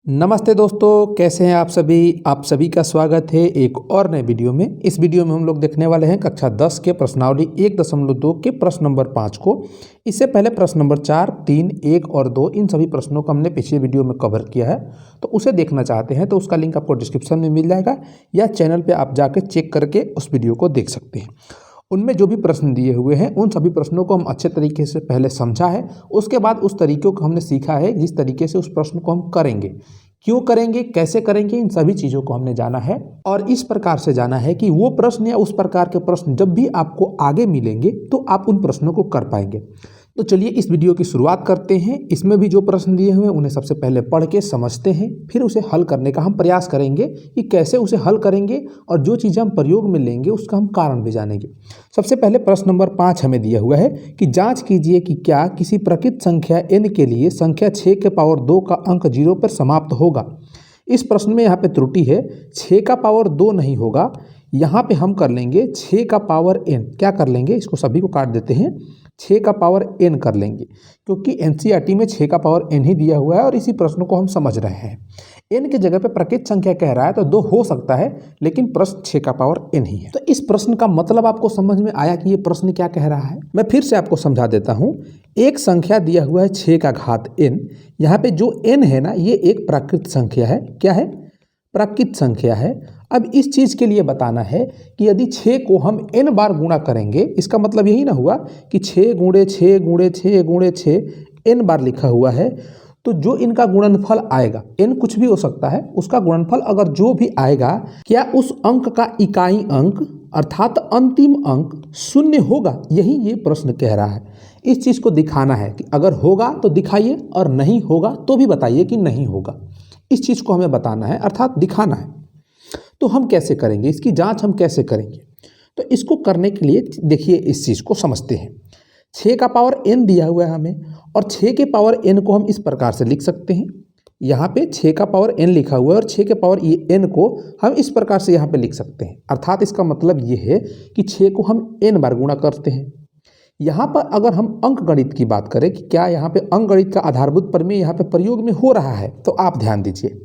नमस्ते दोस्तों, कैसे हैं आप सभी का स्वागत है एक और नए वीडियो में। इस वीडियो में हम लोग देखने वाले हैं कक्षा 10 के प्रश्नावली 1.2 के प्रश्न नंबर 5 को। इससे पहले प्रश्न नंबर 4, 3, 1 और 2 इन सभी प्रश्नों को हमने पिछले वीडियो में कवर किया है। तो उसे देखना चाहते हैं तो उसका लिंक आपको डिस्क्रिप्शन में मिल जाएगा या चैनल पर आप जाकर चेक करके उस वीडियो को देख सकते हैं। उनमें जो भी प्रश्न दिए हुए हैं उन सभी प्रश्नों को हम अच्छे तरीके से पहले समझा है, उसके बाद उस तरीक़ों को हमने सीखा है जिस तरीके से उस प्रश्न को हम करेंगे, क्यों करेंगे, कैसे करेंगे, इन सभी चीज़ों को हमने जाना है। और इस प्रकार से जाना है कि वो प्रश्न या उस प्रकार के प्रश्न जब भी आपको आगे मिलेंगे तो आप उन प्रश्नों को कर पाएंगे। तो चलिए इस वीडियो की शुरुआत करते हैं। इसमें भी जो प्रश्न दिए हुए हैं उन्हें सबसे पहले पढ़ के समझते हैं, फिर उसे हल करने का हम प्रयास करेंगे कि कैसे उसे हल करेंगे और जो चीज़ें हम प्रयोग में लेंगे उसका हम कारण भी जानेंगे। सबसे पहले प्रश्न नंबर 5 हमें दिया हुआ है कि जांच कीजिए कि क्या किसी प्रकृत संख्या n के लिए संख्या 6 के पावर 2 का अंक 0 पर समाप्त होगा। इस प्रश्न में यहाँ पे त्रुटि है, 6 का पावर 2 नहीं होगा। यहाँ पे हम कर लेंगे 6 का पावर n, क्या कर लेंगे, इसको सभी को काट देते हैं, 6 का पावर n कर लेंगे, क्योंकि एनसीईआरटी में 6 का पावर n ही दिया हुआ है और इसी प्रश्न को हम समझ रहे हैं। n की जगह पे प्रकृत संख्या कह रहा है तो 2 हो सकता है, लेकिन प्रश्न 6 का पावर n ही है। तो इस प्रश्न का मतलब आपको समझ में आया कि ये प्रश्न क्या कह रहा है। मैं फिर से आपको समझा देता हूँ। एक संख्या दिया हुआ है 6 का घात n, यहाँ पे जो n है ना ये एक प्राकृत संख्या है। क्या है? प्राकृत संख्या है। अब इस चीज़ के लिए बताना है कि यदि 6 को हम n बार गुणा करेंगे, इसका मतलब यही ना हुआ कि 6 गुणे 6 गुणे 6 गुणे 6 n बार लिखा हुआ है, तो जो इनका गुणनफल आएगा, n कुछ भी हो सकता है, उसका गुणनफल अगर जो भी आएगा, क्या उस अंक का इकाई अंक अर्थात अंतिम अंक 0 होगा? यही ये प्रश्न कह रहा है। इस चीज़ को दिखाना है कि अगर होगा तो दिखाइए और नहीं होगा तो भी बताइए कि नहीं होगा। इस चीज़ को हमें बताना है अर्थात दिखाना है। तो हम कैसे करेंगे, इसकी जांच हम कैसे करेंगे? तो इसको करने के लिए देखिए इस चीज़ को समझते हैं। 6 का पावर n दिया हुआ है हमें, और 6 के पावर n को हम इस प्रकार से लिख सकते हैं। यहाँ पे 6 का पावर n लिखा हुआ है और 6 के पावर n को हम इस प्रकार से यहाँ पे लिख सकते हैं। अर्थात इसका मतलब ये है कि 6 को हम n बार गुणा करते हैं। यहाँ पर अगर हम अंक गणित की बात करें कि क्या यहाँ पे अंक गणित का आधारभूत प्रमेय यहाँ पे प्रयोग में हो रहा है, तो आप ध्यान दीजिए।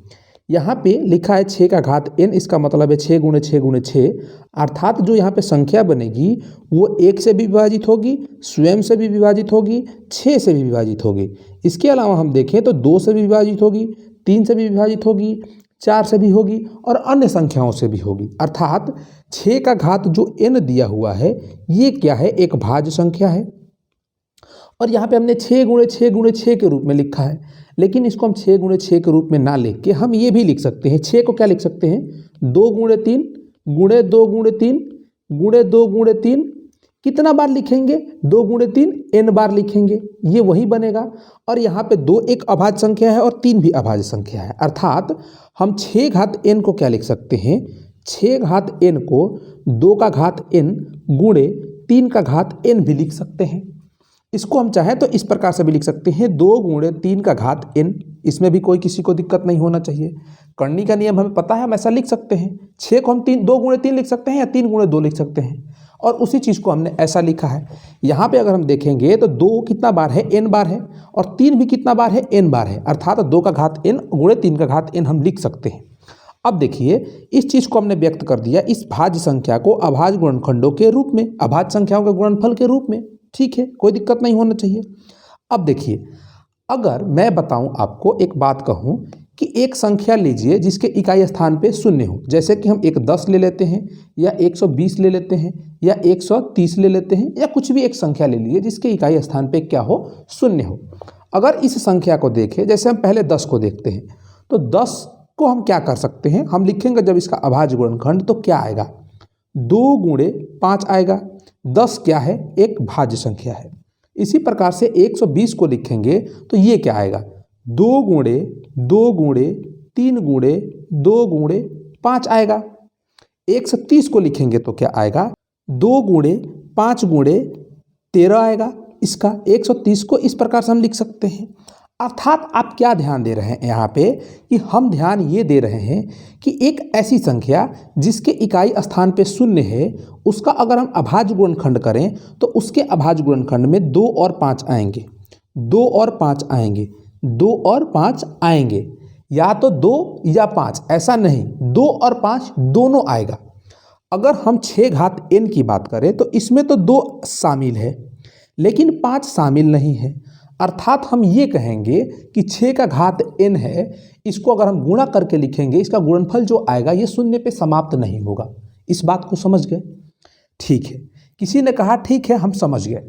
यहाँ पे लिखा है 6 का घात n, इसका मतलब है 6 गुणे 6 गुणे 6, अर्थात जो यहाँ पे संख्या बनेगी वो 1 से भी विभाजित होगी, स्वयं से भी विभाजित होगी, 6 से भी विभाजित होगी। इसके अलावा हम देखें तो 2 से भी विभाजित होगी, 3 से भी विभाजित होगी, 4 से भी होगी और अन्य संख्याओं से भी होगी। अर्थात 6 का घात जो n दिया हुआ है ये क्या है, एक भाज्य संख्या है। और यहाँ पे हमने 6 गुणे 6 गुणे 6 के रूप में लिखा है, लेकिन इसको हम 6 गुणे 6 के रूप में ना लिख के हम ये भी लिख सकते हैं। 6 को क्या लिख सकते हैं, 2 गुणे 3 गुणे 2 गुणे 3 गुणे 2 गुणे 3। कितना बार लिखेंगे, 2 गुणे 3 n बार लिखेंगे, ये वही बनेगा। और यहाँ पे 2 एक अभाज्य संख्या है और 3 भी अभाज्य संख्या है। अर्थात हम 6 घात n को क्या लिख सकते हैं, 6 घात n को 2 का घात n गुणे 3 का घात n भी लिख सकते हैं। इसको हम चाहें तो इस प्रकार से भी लिख सकते हैं, 2 गुणे 3 का घात n। इसमें भी कोई किसी को दिक्कत नहीं होना चाहिए। करनी का नियम हमें पता है, हम ऐसा लिख सकते हैं। 6 को हम 2 गुणे 3 लिख सकते हैं या 3 गुणे 2 लिख सकते हैं, और उसी चीज़ को हमने ऐसा लिखा है। यहाँ पे अगर हम देखेंगे तो 2 कितना बार है, n बार है, और 3 भी कितना बार है, n बार है। अर्थात 2 का घात n गुणे 3 का घात n हम लिख सकते हैं। अब देखिए इस चीज़ को हमने व्यक्त कर दिया इस भाज्य संख्या को अभाज्य गुणनखंडों के रूप में, अभाज्य संख्याओं के गुणनफल के रूप में। ठीक है, कोई दिक्कत नहीं होना चाहिए। अब देखिए, अगर मैं बताऊं आपको, एक बात कहूं कि एक संख्या लीजिए जिसके इकाई स्थान पे 0 हो, जैसे कि हम एक 10 ले लेते हैं या 120 ले लेते हैं या 130 ले लेते हैं, या कुछ भी एक संख्या ले लीजिए जिसके इकाई स्थान पे क्या हो, 0 हो। अगर इस संख्या को देखें, जैसे हम पहले 10 को देखते हैं, तो 10 को हम क्या कर सकते हैं, हम लिखेंगे जब इसका अभाज्य गुणनखंड तो क्या आएगा, 2 गुणे 5 आएगा। 10 क्या है, एक भाज्य संख्या है। इसी प्रकार से 120 को लिखेंगे तो ये क्या आएगा, 2 गुणे 2 गुणे 3 गुणे 2 गुणे 5 आएगा। 130 को लिखेंगे तो क्या आएगा, 2 गुणे 5 गुणे 13 आएगा। इसका 130 को इस प्रकार से हम लिख सकते हैं। अर्थात आप क्या ध्यान दे रहे हैं यहाँ पे, कि हम ध्यान ये दे रहे हैं कि एक ऐसी संख्या जिसके इकाई स्थान पे 0 है, उसका अगर हम अभाज्य गुणनखंड करें तो उसके अभाज्य गुणनखंड में 2 और 5 आएंगे, 2 और 5 आएंगे, 2 और 5 आएंगे। या तो 2 या 5, ऐसा नहीं, 2 और 5 दोनों आएगा। अगर हम 6 घात n की बात करें तो इसमें तो 2 शामिल है लेकिन 5 शामिल नहीं है। अर्थात हम ये कहेंगे कि 6 का घात n है, इसको अगर हम गुणा करके लिखेंगे, इसका गुणनफल जो आएगा ये शून्य पे समाप्त नहीं होगा। इस बात को समझ गए? ठीक है। किसी ने कहा ठीक है हम समझ गए।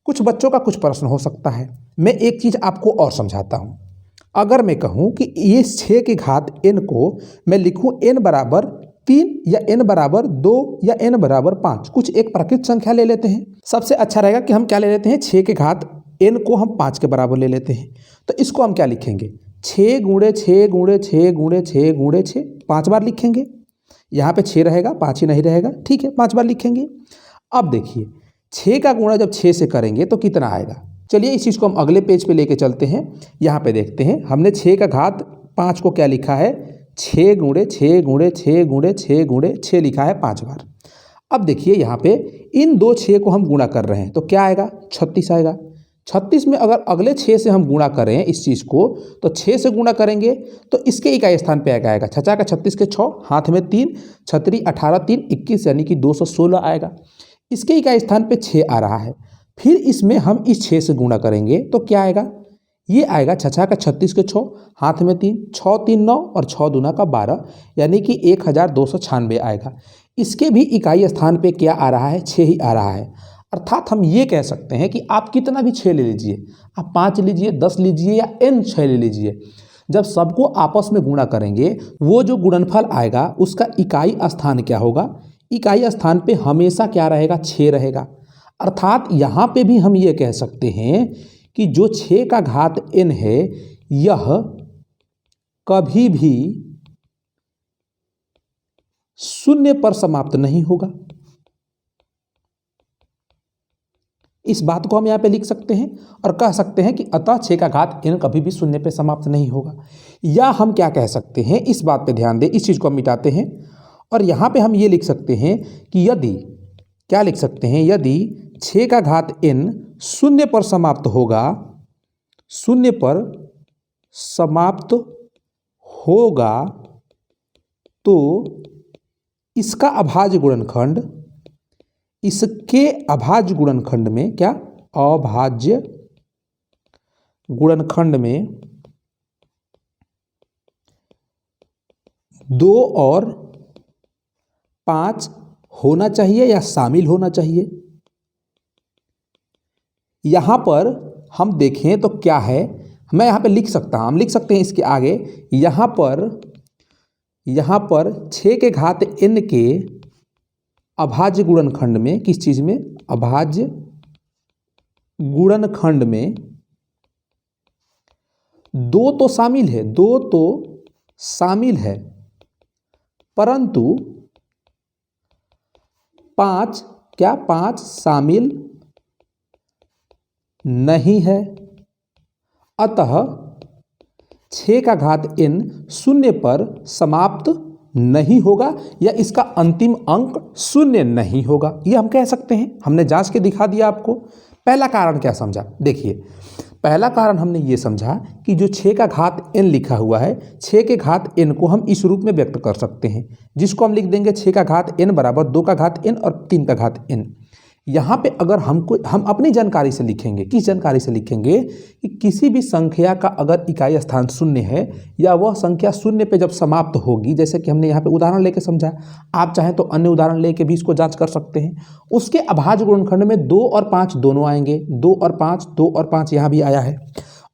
कुछ बच्चों का कुछ प्रश्न हो सकता है। मैं एक चीज़ आपको और समझाता हूँ। अगर मैं कहूँ कि ये 6 के घात n को मैं लिखूँ n बराबर 3 या n बराबर 2 या n बराबर 5, कुछ एक प्राकृत संख्या ले लेते हैं। सबसे अच्छा रहेगा कि हम क्या ले लेते हैं, 6 के घात n को हम 5 के बराबर ले लेते हैं। तो इसको हम क्या लिखेंगे, 6 गुणे 6 गुणे 6 गुणे 6 गुणे 6, 5 बार लिखेंगे। यहाँ पे 6 रहेगा, 5 ही नहीं रहेगा, ठीक है, 5 बार लिखेंगे। अब देखिए 6 का गुणा जब 6 से करेंगे तो कितना आएगा। चलिए इस चीज़ को हम अगले पेज पे लेके चलते हैं। यहाँ पे देखते हैं, हमने 6 का घात 5 को क्या लिखा है, 6 गुणे 6 गुणे 6 गुणे 6 गुणे 6 लिखा है 5 बार। अब देखिए यहाँ पे इन दो 6 को हम गुणा कर रहे हैं तो क्या आएगा, 36 आएगा। 36 में अगर अगले 6 से हम गुणा करें इस चीज़ को, तो 6 से गुणा करेंगे तो इसके इकाई स्थान पे आएगा 6 का 36 के 6, हाथ में 3, छतरी 18 3 21 यानी कि 216 आएगा। इसके इकाई स्थान पे 6 आ रहा है। फिर इसमें हम इस 6 से गुणा करेंगे तो क्या आएगा, ये आएगा 6 का 36 के 6, हाथ में 3, 6 3 9 और 6 दूना का 12 यानी कि 1296 आएगा। इसके भी इकाई स्थान पे क्या आ रहा है, 6 ही आ रहा है। अर्थात हम ये कह सकते हैं कि आप कितना भी 6 ले लीजिए, आप 5 लीजिए, 10 लीजिए या n 6 ले लीजिए, जब सबको आपस में गुणा करेंगे वो जो गुणनफल आएगा उसका इकाई स्थान क्या होगा, इकाई स्थान पे हमेशा क्या रहेगा, 6 रहेगा। अर्थात यहाँ पे भी हम ये कह सकते हैं कि जो 6 का घात n है यह कभी भी शून्य पर समाप्त नहीं होगा। इस बात को हम यहाँ पे लिख सकते हैं और कह सकते हैं कि अतः 6 का घात n कभी भी शून्य पे समाप्त नहीं होगा। या हम क्या कह सकते हैं, इस बात पे ध्यान दें, इस चीज़ को हम मिटाते हैं और यहाँ पे हम ये लिख सकते हैं कि यदि, क्या लिख सकते हैं, यदि 6 का घात n शून्य पर समाप्त होगा, शून्य पर समाप्त होगा तो इसका अभाज्य गुणनखंड, इसके अभाज्य गुणनखंड में क्या, अभाज्य गुणनखंड में 2 और 5 होना चाहिए या शामिल होना चाहिए। यहाँ पर हम देखें तो क्या है, मैं यहाँ पे लिख सकता हूँ, हम लिख सकते हैं इसके आगे, यहाँ पर 6 के घात n के अभाज्य गुणनखंड में, किस चीज़ में, अभाज्य गुणनखंड में 2 तो शामिल है, 2 तो शामिल है, परंतु 5 क्या, 5 शामिल नहीं है। अतः 6 का घात n शून्य पर समाप्त नहीं होगा या इसका अंतिम अंक शून्य नहीं होगा, ये हम कह सकते हैं। हमने जांच के दिखा दिया आपको। पहला कारण क्या समझा, देखिए पहला कारण हमने ये समझा कि जो 6 का घात n लिखा हुआ है, 6 के घात n को हम इस रूप में व्यक्त कर सकते हैं, जिसको हम लिख देंगे 6 का घात n बराबर 2 का घात n और 3 का घात n। यहाँ पे अगर हम अपनी जानकारी से लिखेंगे, किस जानकारी से लिखेंगे कि किसी भी संख्या का अगर इकाई स्थान शून्य है या वह संख्या शून्य पे जब समाप्त होगी, जैसे कि हमने यहाँ पे उदाहरण लेके समझा, आप चाहें तो अन्य उदाहरण लेके भी इसको जांच कर सकते हैं। उसके अभाज्य गुणनखंड में 2 और 5 दोनों आएंगे, 2 और 5, 2 और 5 यहाँ भी आया है।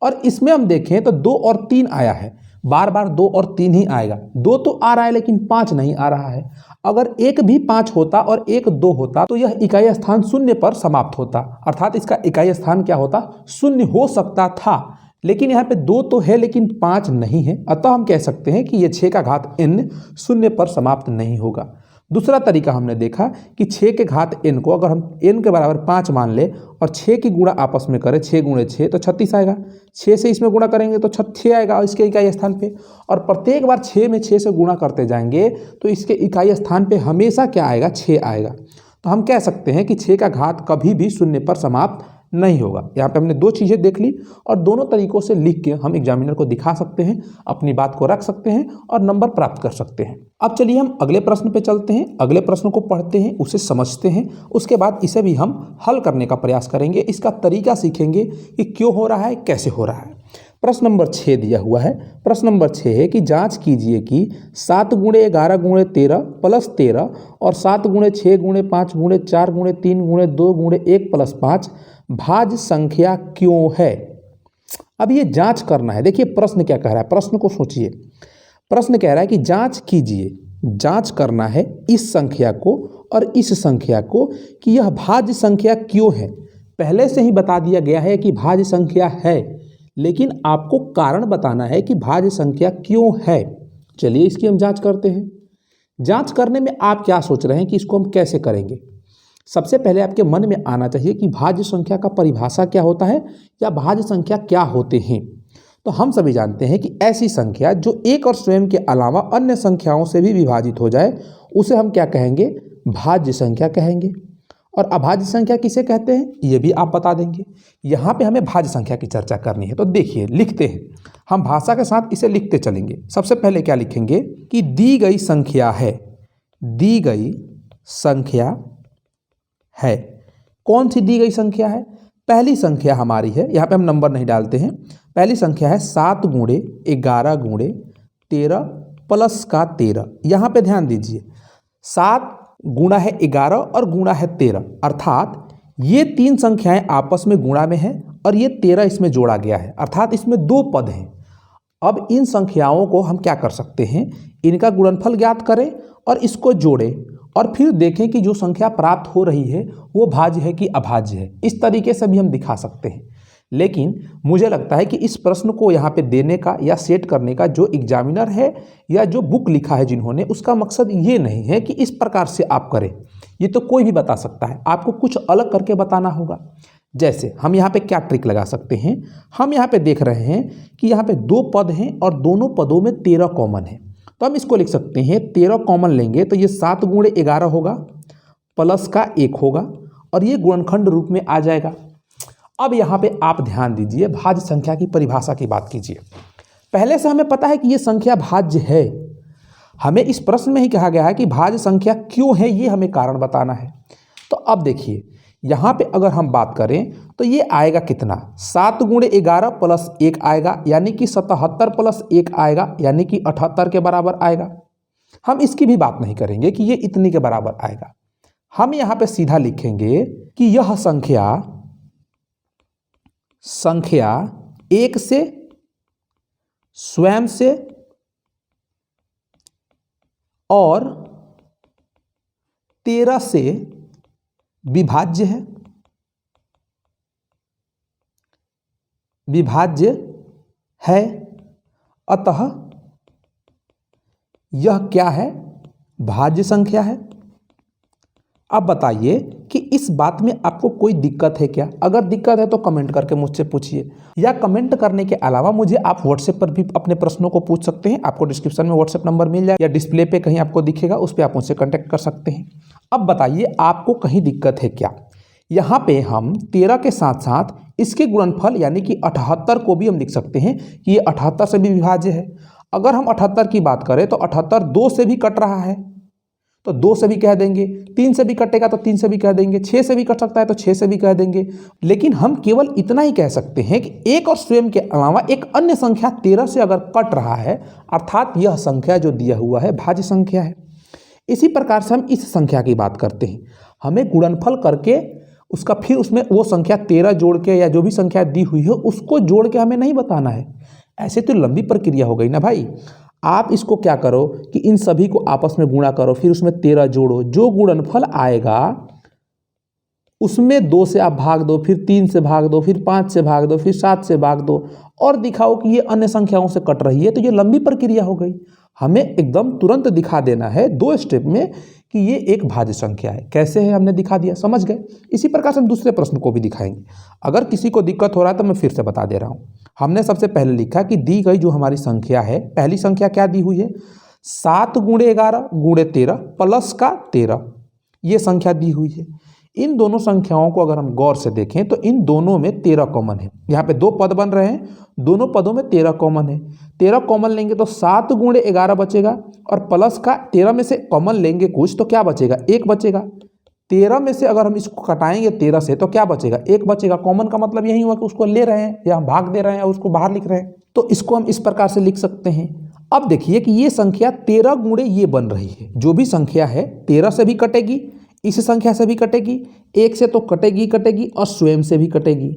और इसमें हम देखें तो 2 और 3 आया है, बार बार 2 और 3 ही आएगा। 2 तो आ रहा है लेकिन 5 नहीं आ रहा है। अगर एक भी 5 होता और एक 2 होता तो यह इकाई स्थान शून्य पर समाप्त होता, अर्थात इसका इकाई स्थान क्या होता, शून्य हो सकता था। लेकिन यहाँ पे 2 तो है लेकिन 5 नहीं है, अतः हम कह सकते हैं कि ये 6 का घात n शून्य पर समाप्त नहीं होगा। दूसरा तरीका हमने देखा कि 6 के घात n को अगर हम n के बराबर 5 मान ले और 6 की गुणा आपस में करें, 6 गुणे 6 तो 36 आएगा। 6 से इसमें गुणा करेंगे तो 6 आएगा इसके इकाई स्थान पे, और प्रत्येक बार 6 में 6 से गुणा करते जाएंगे तो इसके इकाई स्थान पे हमेशा क्या आएगा, 6 आएगा। तो हम कह सकते हैं कि 6 का घात कभी भी शून्य पर समाप्त नहीं होगा। यहाँ पे हमने दो चीज़ें देख ली और दोनों तरीक़ों से लिख के हम एग्जामिनर को दिखा सकते हैं, अपनी बात को रख सकते हैं और नंबर प्राप्त कर सकते हैं। अब चलिए हम अगले प्रश्न पे चलते हैं, अगले प्रश्न को पढ़ते हैं, उसे समझते हैं, उसके बाद इसे भी हम हल करने का प्रयास करेंगे, इसका तरीका सीखेंगे कि क्यों हो रहा है, कैसे हो रहा है। प्रश्न नंबर 6 दिया हुआ है। प्रश्न नंबर 6 है कि जांच कीजिए कि 7 गुणे 11 गुणे 13 प्लस 13 और 7 गुणे 6 गुणे 5 गुणे 4 गुणे 3 गुणे 2 गुणे 1 प्लस 5 भाज्य संख्या क्यों है। अब ये जांच करना है। देखिए प्रश्न क्या कह रहा है, प्रश्न को सोचिए। प्रश्न कह रहा है कि जांच कीजिए, जांच करना है इस संख्या को और इस संख्या को कि यह भाज्य संख्या क्यों है। पहले से ही बता दिया गया है कि भाज्य संख्या है, लेकिन आपको कारण बताना है कि भाज्य संख्या क्यों है। चलिए इसकी हम जांच करते हैं। जांच करने में आप क्या सोच रहे हैं कि इसको हम कैसे करेंगे। सबसे पहले आपके मन में आना चाहिए कि भाज्य संख्या का परिभाषा क्या होता है या भाज्य संख्या क्या होते हैं। तो हम सभी जानते हैं कि ऐसी संख्या जो एक और स्वयं के अलावा अन्य संख्याओं से भी विभाजित हो जाए उसे हम क्या कहेंगे, भाज्य संख्या कहेंगे। और अभाज्य संख्या किसे कहते हैं ये भी आप बता देंगे। यहाँ पे हमें भाज्य संख्या की चर्चा करनी है, तो देखिए लिखते हैं, हम भाषा के साथ इसे लिखते चलेंगे। सबसे पहले क्या लिखेंगे कि दी गई संख्या है, दी गई संख्या है। कौन सी दी गई संख्या है, पहली संख्या हमारी है, यहाँ पे हम नंबर नहीं डालते हैं। पहली संख्या है 7 गुणे 11 गुणे 13 प्लस का 13। यहाँ पे ध्यान दीजिए 7 गुणा है 11 और गुणा है 13, अर्थात ये तीन संख्याएं आपस में गुणा में हैं और ये 13 इसमें जोड़ा गया है, अर्थात इसमें दो पद हैं। अब इन संख्याओं को हम क्या कर सकते हैं, इनका गुणनफल ज्ञात करें और इसको जोड़ें और फिर देखें कि जो संख्या प्राप्त हो रही है वो भाज्य है कि अभाज्य है। इस तरीके से भी हम दिखा सकते हैं। लेकिन मुझे लगता है कि इस प्रश्न को यहाँ पे देने का या सेट करने का जो एग्जामिनर है या जो बुक लिखा है जिन्होंने, उसका मकसद ये नहीं है कि इस प्रकार से आप करें। ये तो कोई भी बता सकता है, आपको कुछ अलग करके बताना होगा। जैसे हम यहाँ पे क्या ट्रिक लगा सकते हैं, हम यहाँ पे देख रहे हैं कि यहाँ पे दो पद हैं और दोनों पदों में 13 कॉमन है, तो हम इसको लिख सकते हैं 13 कॉमन लेंगे तो ये 7 गुणे 11 होगा प्लस का 1 होगा और ये गुणनखंड रूप में आ जाएगा। अब यहाँ पे आप ध्यान दीजिए, भाज्य संख्या की परिभाषा की बात कीजिए। पहले से हमें पता है कि ये संख्या भाज्य है, हमें इस प्रश्न में ही कहा गया है कि भाज्य संख्या क्यों है, ये हमें कारण बताना है। तो अब देखिए यहाँ पे अगर हम बात करें तो ये आएगा कितना, 7 गुणे 11 प्लस 1 आएगा, यानी कि 77 प्लस 1 आएगा, यानी कि 78 के बराबर आएगा। हम इसकी भी बात नहीं करेंगे कि ये इतनी के बराबर आएगा, हम यहाँ पे सीधा लिखेंगे कि यह संख्या 1 से स्वयं से और 13 से विभाज्य है, अतः यह क्या है, भाज्य संख्या है। अब बताइए कि इस बात में आपको कोई दिक्कत है क्या? अगर दिक्कत है तो कमेंट करके मुझसे पूछिए, या कमेंट करने के अलावा मुझे आप व्हाट्सएप पर भी अपने प्रश्नों को पूछ सकते हैं। आपको डिस्क्रिप्शन में व्हाट्सएप नंबर मिल जाए या डिस्प्ले पे कहीं आपको दिखेगा, उस पर आप मुझसे कांटेक्ट कर सकते हैं। अब बताइए आपको कहीं दिक्कत है क्या? यहाँ पे हम 13 के साथ साथ इसके गुणनफल यानी कि 78 को भी हम लिख सकते हैं कि ये 78 से भी विभाज्य है। अगर हम 78 की बात करें तो 78 2 से भी कट रहा है, तो 2 से भी कह देंगे, 3 से भी कटेगा तो 3 से भी कह देंगे, 6 से भी कट सकता है तो 6 से भी कह देंगे। लेकिन हम केवल इतना ही कह सकते हैं कि एक और स्वयं के अलावा एक अन्य संख्या 13 से अगर कट रहा है, अर्थात यह संख्या जो दिया हुआ है भाज्य संख्या है। इसी प्रकार से हम इस संख्या की बात करते हैं, हमें गुणनफल करके उसका फिर उसमें वो संख्या 13 जोड़ के या जो भी संख्या दी हुई है उसको जोड़ के हमें नहीं बताना है। ऐसे तो लंबी प्रक्रिया हो गई ना भाई। आप इसको क्या करो कि इन सभी को आपस में गुणा करो, फिर उसमें 13 जोड़ो, जो गुणनफल आएगा उसमें 2 से आप भाग दो, फिर 3 से भाग दो, फिर 5 से भाग दो, फिर 7 से भाग दो और दिखाओ कि ये अन्य संख्याओं से कट रही है। तो ये लंबी प्रक्रिया हो गई। हमें एकदम तुरंत दिखा देना है 2 स्टेप में कि ये एक भाज्य संख्या है। कैसे है हमने दिखा दिया, समझ गए। इसी प्रकार से हम दूसरे प्रश्न को भी दिखाएंगे। अगर किसी को दिक्कत हो रहा है तो मैं फिर से बता दे रहा हूँ। हमने सबसे पहले लिखा कि दी गई जो हमारी संख्या है, पहली संख्या क्या दी हुई है, 7 गुणे 11 गुणे 13 प्लस का 13, ये संख्या दी हुई है। इन दोनों संख्याओं को अगर हम गौर से देखें तो इन दोनों में 13 कॉमन है। यहाँ पे 2 पद बन रहे हैं, दोनों पदों में 13 कॉमन है। 13 कॉमन लेंगे तो 7 गुणे 11 बचेगा और प्लस का 13 में से कॉमन लेंगे कुछ तो क्या बचेगा, 1 बचेगा। 13 में से अगर हम इसको घटाएंगे 13 से तो क्या बचेगा, 1 बचेगा। कॉमन का मतलब यही हुआ कि उसको ले रहे हैं या भाग दे रहे हैं या उसको बाहर लिख रहे हैं, तो इसको हम इस प्रकार से लिख सकते हैं। अब देखिए कि ये संख्या 13 गुणे ये बन रही है। जो भी संख्या है 13 से भी कटेगी, इस संख्या से भी कटेगी, 1 से तो कटेगी कटेगी और स्वयं से भी कटेगी।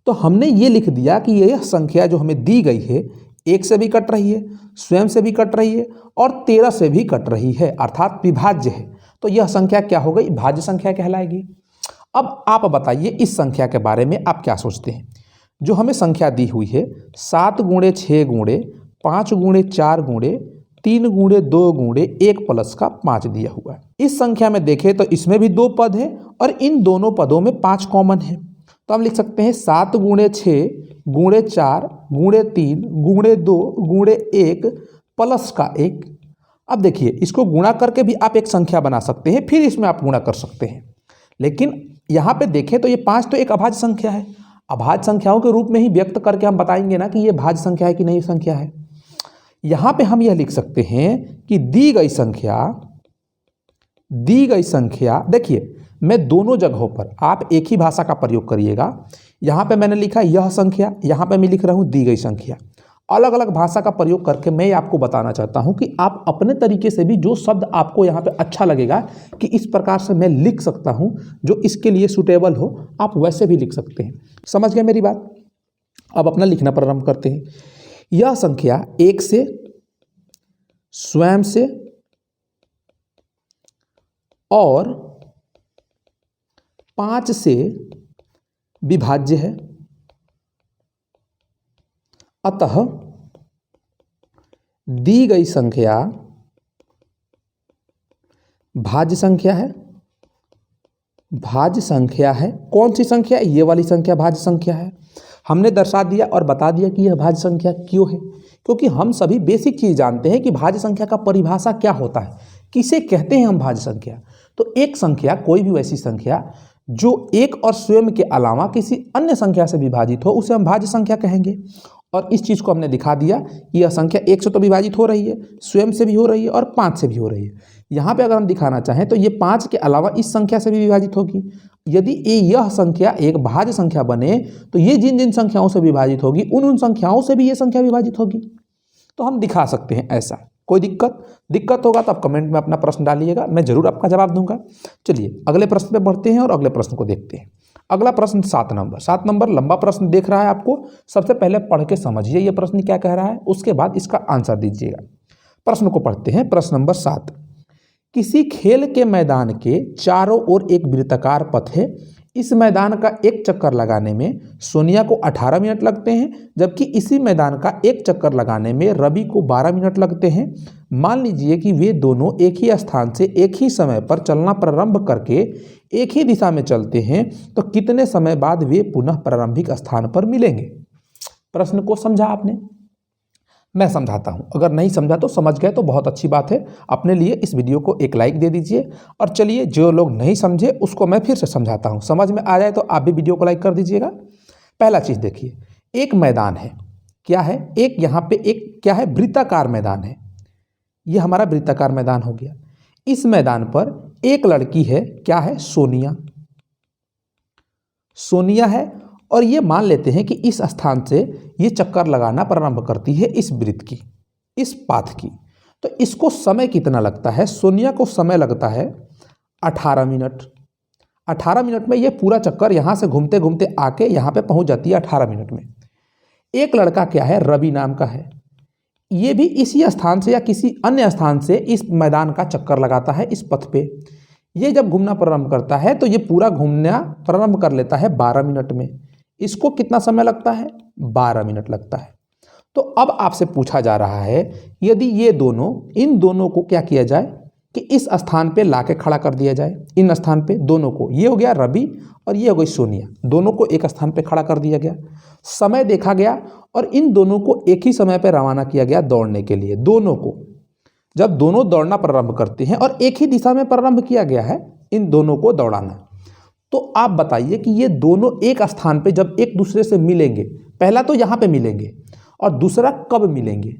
तो हमने ये लिख दिया कि यह संख्या जो हमें दी गई है 1 से भी कट रही है, स्वयं से भी कट रही है और 13 से भी कट रही है, अर्थात विभाज्य है। तो यह संख्या क्या हो गई, भाज्य संख्या कहलाएगी। अब आप बताइए इस संख्या के बारे में आप क्या सोचते हैं। जो हमें संख्या दी हुई है 7 गुणे 6 गुणे 5 गुणे 4 गुणे 3 गुणे 2 गुणे 1 प्लस का 5 दिया हुआ है। इस संख्या में देखें तो इसमें भी 2 पद हैं और इन दोनों पदों में 5 कॉमन है। तो हम लिख सकते हैं 7 गुणे 6 गुणे 4 गुणे 3 गुणे 2 गुणे 1 प्लस का 1। अब देखिए इसको गुणा करके भी आप एक संख्या बना सकते हैं, फिर इसमें आप गुणा कर सकते हैं। लेकिन यहाँ पे देखें तो ये 5 तो एक अभाज्य संख्या है। अभाज्य संख्याओं के रूप में ही व्यक्त करके हम बताएंगे ना कि ये भाज्य संख्या है कि नहीं संख्या है। यहाँ पे हम यह लिख सकते हैं कि दी गई संख्या देखिए, मैं दोनों जगहों पर आप एक ही भाषा का प्रयोग करिएगा। यहाँ पे मैंने लिखा यह संख्या, यहाँ पे मैं लिख रहा हूँ दी गई संख्या। अलग अलग भाषा का प्रयोग करके मैं आपको बताना चाहता हूँ कि आप अपने तरीके से भी जो शब्द आपको यहाँ पे अच्छा लगेगा कि इस प्रकार से मैं लिख सकता हूँ जो इसके लिए सूटेबल हो, आप वैसे भी लिख सकते हैं। समझ गए मेरी बात। अब अपना लिखना प्रारंभ करते हैं। यह संख्या 1 से, स्वयं से और 5 से विभाज्य है, अतः दी गई संख्या भाज्य संख्या है। भाज्य संख्या है। कौन सी संख्या, ये वाली संख्या भाज्य संख्या है। हमने दर्शा दिया और बता दिया कि यह भाज्य संख्या क्यों है, क्योंकि हम सभी बेसिक चीज़ जानते हैं कि भाज्य संख्या का परिभाषा क्या होता है, किसे कहते हैं हम भाज्य संख्या। तो एक संख्या कोई भी वैसी संख्या जो एक और स्वयं के अलावा किसी अन्य संख्या से विभाजित हो उसे हम भाज्य संख्या कहेंगे। और इस चीज़ को हमने दिखा दिया कि यह संख्या 1 से तो विभाजित हो रही है, स्वयं से भी हो रही है और 5 से भी हो रही है। यहाँ पे अगर हम दिखाना चाहें तो ये 5 के अलावा इस संख्या से भी विभाजित होगी। यदि यह संख्या एक भाज्य संख्या बने तो ये जिन जिन संख्याओं से विभाजित होगी उन संख्याओं से भी ये संख्या विभाजित होगी। तो हम दिखा सकते हैं ऐसा। कोई दिक्कत होगा तो आप कमेंट में अपना प्रश्न डालिएगा, मैं जरूर आपका जवाब दूंगा। चलिए अगले प्रश्न पे बढ़ते हैं और अगले प्रश्न को देखते हैं। अगला प्रश्न 7 नंबर लंबा प्रश्न देख रहा है आपको। सबसे पहले पढ़ के समझिए ये प्रश्न क्या कह रहा है, उसके बाद इसका आंसर दीजिएगा। प्रश्न को पढ़ते हैं। प्रश्न नंबर 7, किसी खेल के मैदान के चारों ओर एक वृत्ताकार पथ है। इस मैदान का एक चक्कर लगाने में सोनिया को 18 मिनट लगते हैं, जबकि इसी मैदान का एक चक्कर लगाने में रवि को 12 मिनट लगते हैं। मान लीजिए कि वे दोनों एक ही स्थान से एक ही समय पर चलना प्रारंभ करके एक ही दिशा में चलते हैं, तो कितने समय बाद वे पुनः प्रारंभिक स्थान पर मिलेंगे। प्रश्न को समझा आपने? मैं समझाता हूँ, अगर नहीं समझा तो समझ गए तो बहुत अच्छी बात है। अपने लिए इस वीडियो को एक लाइक दे दीजिए। और चलिए जो लोग नहीं समझे उसको मैं फिर से समझाता हूँ, समझ में आ जाए तो आप भी वीडियो को लाइक कर दीजिएगा। पहला चीज़ देखिए, एक मैदान है, क्या है, एक यहाँ पे एक क्या है, वृत्ताकार मैदान है। ये हमारा वृत्ताकार मैदान हो गया। इस मैदान पर एक लड़की है, क्या है, सोनिया है। और ये मान लेते हैं कि इस स्थान से ये चक्कर लगाना प्रारंभ करती है इस वृत्त की, इस पाथ की। तो इसको समय कितना लगता है, सोनिया को समय लगता है 18 मिनट। 18 मिनट में ये पूरा चक्कर यहाँ से घूमते घूमते आके यहाँ पे पहुँच जाती है 18 मिनट में। एक लड़का क्या है, रवि नाम का है, ये भी इसी स्थान से या किसी अन्य स्थान से इस मैदान का चक्कर लगाता है इस पथ पे। ये जब घूमना प्रारंभ करता है तो ये पूरा घूमना प्रारंभ कर लेता है 12 मिनट में। इसको कितना समय लगता है, 12 मिनट लगता है। तो अब आपसे पूछा जा रहा है, यदि ये दोनों, इन दोनों को क्या किया जाए कि इस स्थान पे लाके खड़ा कर दिया जाए, इन स्थान पे दोनों को, ये हो गया रवि और ये हो गई सोनिया, दोनों को एक स्थान पे खड़ा कर दिया गया। समय देखा गया और इन दोनों को एक ही समय पे रवाना किया गया दौड़ने के लिए। दोनों को जब दोनों दौड़ना प्रारंभ करते हैं और एक ही दिशा में प्रारंभ किया गया है इन दोनों को दौड़ाना, तो आप बताइए कि ये दोनों एक स्थान पे जब एक दूसरे से मिलेंगे, पहला तो यहाँ पे मिलेंगे और दूसरा कब मिलेंगे।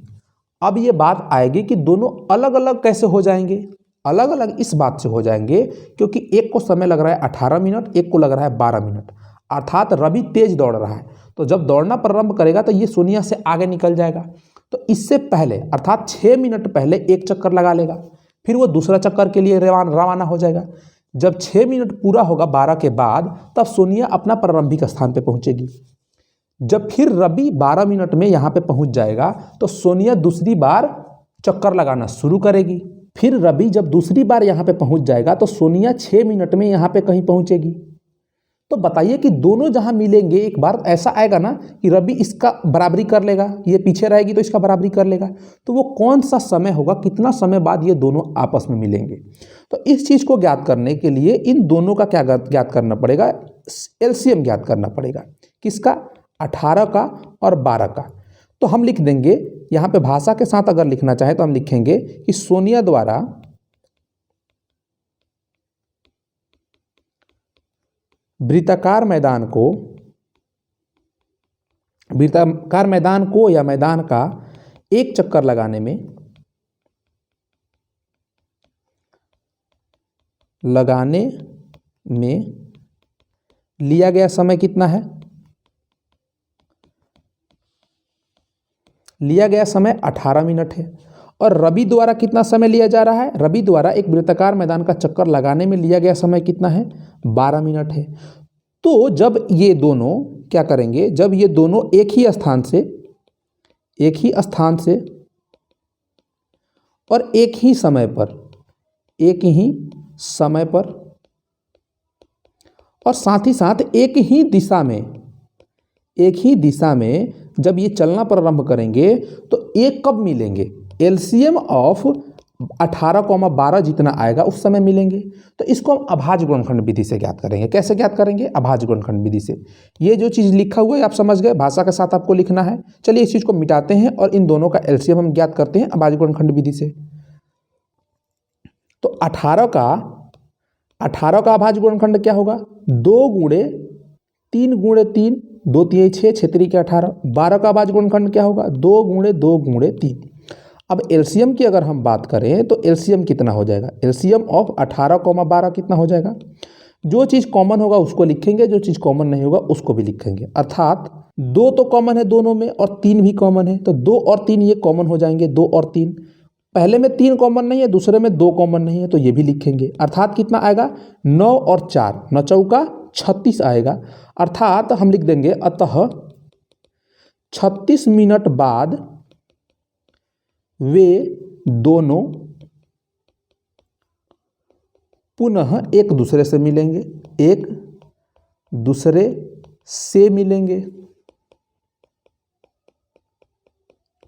अब ये बात आएगी कि दोनों अलग अलग कैसे हो जाएंगे। अलग अलग इस बात से हो जाएंगे क्योंकि एक को समय लग रहा है 18 मिनट, एक को लग रहा है 12 मिनट। अर्थात रवि तेज दौड़ रहा है, तो जब दौड़ना प्रारंभ करेगा तो ये सोनिया से आगे निकल जाएगा। तो इससे पहले अर्थात 6 मिनट पहले एक चक्कर लगा लेगा, फिर वो दूसरा चक्कर के लिए रवाना हो जाएगा। जब 6 मिनट पूरा होगा 12 के बाद, तब सोनिया अपना प्रारंभिक स्थान पे पहुंचेगी। जब फिर रवि 12 मिनट में यहाँ पे पहुंच जाएगा तो सोनिया दूसरी बार चक्कर लगाना शुरू करेगी। फिर रवि जब दूसरी बार यहाँ पे पहुंच जाएगा तो सोनिया 6 मिनट में यहाँ पे कहीं पहुंचेगी। तो बताइए कि दोनों जहाँ मिलेंगे, एक बार ऐसा आएगा ना कि रवि इसका बराबरी कर लेगा, ये पीछे रहेगी तो इसका बराबरी कर लेगा, तो वो कौन सा समय होगा, कितना समय बाद ये दोनों आपस में मिलेंगे। तो इस चीज़ को ज्ञात करने के लिए इन दोनों का क्या ज्ञात करना पड़ेगा, एलसीएम ज्ञात करना पड़ेगा। किसका, 18 का और 12 का। तो हम लिख देंगे यहाँ पे भाषा के साथ अगर लिखना चाहे तो हम लिखेंगे कि सोनिया द्वारा वृत्ताकार मैदान को या मैदान का एक चक्कर लगाने में लिया गया समय कितना है। लिया गया समय 18 मिनट है। और रवि द्वारा कितना समय लिया जा रहा है, रवि द्वारा एक वृत्ताकार मैदान का चक्कर लगाने में लिया गया समय कितना है, 12 मिनट है। तो जब ये दोनों क्या करेंगे, जब ये दोनों एक ही स्थान से और एक ही समय पर और साथ ही साथ एक ही दिशा में जब ये चलना प्रारंभ करेंगे तो एक कब मिलेंगे, एलसीएम ऑफ 18,12 जितना आएगा उस समय मिलेंगे। तो इसको हम अभाज्य गुणनखंड विधि से ज्ञात करेंगे। कैसे ज्ञात करेंगे, अभाज्य गुणनखंड विधि से। ये जो चीज़ लिखा हुआ है आप समझ गए, भाषा के साथ आपको लिखना है। चलिए इस चीज़ को मिटाते हैं और इन दोनों का एलसीएम हम ज्ञात करते हैं अभाज्य गुणनखंड विधि से। तो 18 का अभाज्य गुणनखंड क्या होगा, 2 गुणे 3 गुणे 3, 2 3 6, 6 3 के 18। 12 का अभाज्य गुणनखंड क्या होगा, 2 गुणे 2 गुणे 3। अब एलसीएम की अगर हम बात करें तो एलसीएम कितना हो जाएगा, एलसीएम ऑफ 18,12 कितना हो जाएगा। जो चीज़ कॉमन होगा उसको लिखेंगे, जो चीज़ कॉमन नहीं होगा उसको भी लिखेंगे। अर्थात 2 तो कॉमन है दोनों में और 3 भी कॉमन है, तो 2 और 3 ये कॉमन हो जाएंगे, 2 और 3। पहले में 3 कॉमन नहीं है, दूसरे में 2 कॉमन नहीं है, तो ये भी लिखेंगे। अर्थात कितना आएगा, 9 और 4, 9 चौका 36 आएगा। अर्थात हम लिख देंगे अतः 36 मिनट बाद वे दोनों पुनः एक दूसरे से मिलेंगे।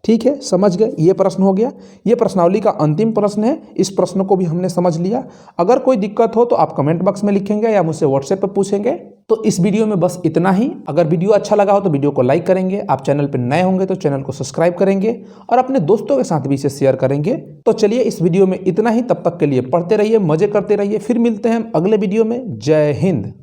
ठीक है, समझ गए। ये प्रश्न हो गया, ये प्रश्नावली का अंतिम प्रश्न है। इस प्रश्न को भी हमने समझ लिया। अगर कोई दिक्कत हो तो आप कमेंट बॉक्स में लिखेंगे या मुझसे व्हाट्सएप पर पूछेंगे। तो इस वीडियो में बस इतना ही। अगर वीडियो अच्छा लगा हो तो वीडियो को लाइक करेंगे, आप चैनल पर नए होंगे तो चैनल को सब्सक्राइब करेंगे और अपने दोस्तों के साथ भी इसे शेयर करेंगे। तो चलिए इस वीडियो में इतना ही। तब तक के लिए पढ़ते रहिए, मजे करते रहिए। फिर मिलते हैं हम अगले वीडियो में। जय हिंद।